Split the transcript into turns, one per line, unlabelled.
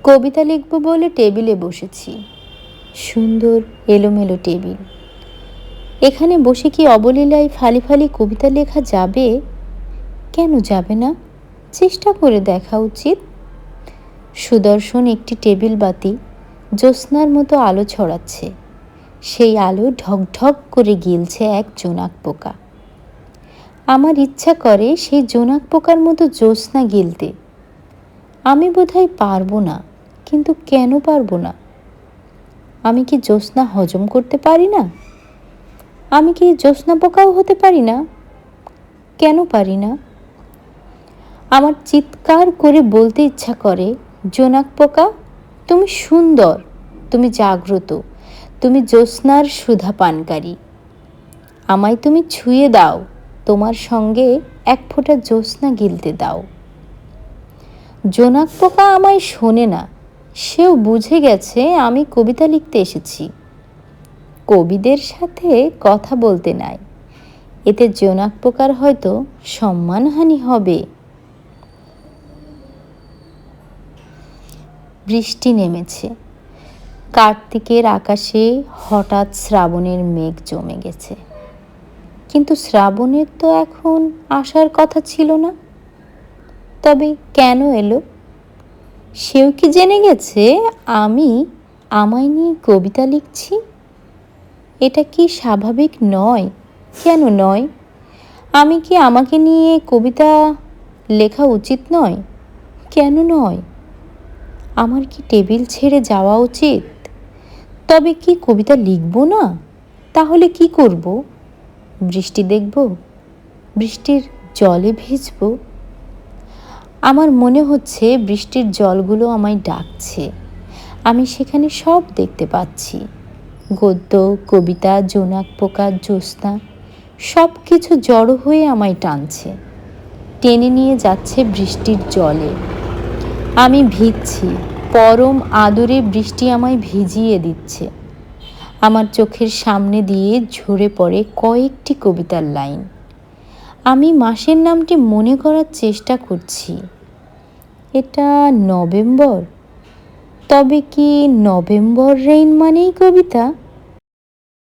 কবিতা লিখব বলে টেবিলে বসেছি। সুন্দর এলোমেলো টেবিল। এখানে বসে কি অবলীলায় ফালি ফালি কবিতা লেখা যাবে? কেন যাবে না? চেষ্টা করে দেখা উচিত। সুদর্শন একটি টেবিল বাতি জ্যোৎস্নার মতো আলো ছড়াচ্ছে। সেই আলো ঢকঢক করে গিলছে এক জোনাক পোকা। আমার ইচ্ছা করে সেই জোনাক পোকার মতো জ্যোৎস্না গিলতে। আমি বোধহয় পারবো না, কিন্তু কেন পারবো না? আমি কি জ্যোৎস্না হজম করতে পারি না? আমি কি জ্যোৎস্না পোকাও হতে পারি না? কেন পারি না? আমার চিৎকার করে বলতে ইচ্ছা করে, জোনাক পোকা, তুমি সুন্দর, তুমি জাগ্রত, তুমি জ্যোৎস্নার সুধা পানকারী। আমায় তুমি ছুঁয়ে দাও, তোমার সঙ্গে এক ফোঁটা জ্যোৎস্না গিলতে দাও। জোনাক পোকা আমায় শোনে না। সেও বুঝে গেছে আমি কবিতা লিখতে এসেছি। কবিদের সাথে কথা বলতে নাই। এতে জোনাক পোকার হয়তো সম্মানহানি হবে। বৃষ্টি নেমেছে। কার্তিকের আকাশে হঠাৎ শ্রাবণের মেঘ জমে গেছে। কিন্তু শ্রাবণের তো এখন আসার কথা ছিল না। তবে কেন এলো? সেও কি জেনে গেছে আমি আমায় নিয়ে কবিতা লিখছি? এটা কি স্বাভাবিক নয়? কেন নয়? আমি কি আমাকে নিয়ে কবিতা লেখা উচিত নয়? কেন নয়? আমার কি টেবিল ছেড়ে যাওয়া উচিত? তবে কি কবিতা লিখব না? তাহলে কি করব? বৃষ্টি দেখব? বৃষ্টির জলে ভিজব? আমার মনে হচ্ছে বৃষ্টির জলগুলো আমায় ডাকছে। আমি সেখানে সব দেখতে পাচ্ছি। গদ্য, কবিতা, জোনাক পোকা, জ্যোৎস্না সব কিছু জড়ো হয়ে আমায় টানছে, টেনে নিয়ে যাচ্ছে বৃষ্টির জলে। আমি ভিজছি। পরম আদরে বৃষ্টি আমায় ভিজিয়ে দিচ্ছে। আমার চোখের সামনে দিয়ে ঝরে পড়ে কয়েকটি কবিতার লাইন। আমি মাসের নামটি মনে করার চেষ্টা করছি। এটা নভেম্বর। তবে কি নভেম্বর রেইন মানেই কবিতা?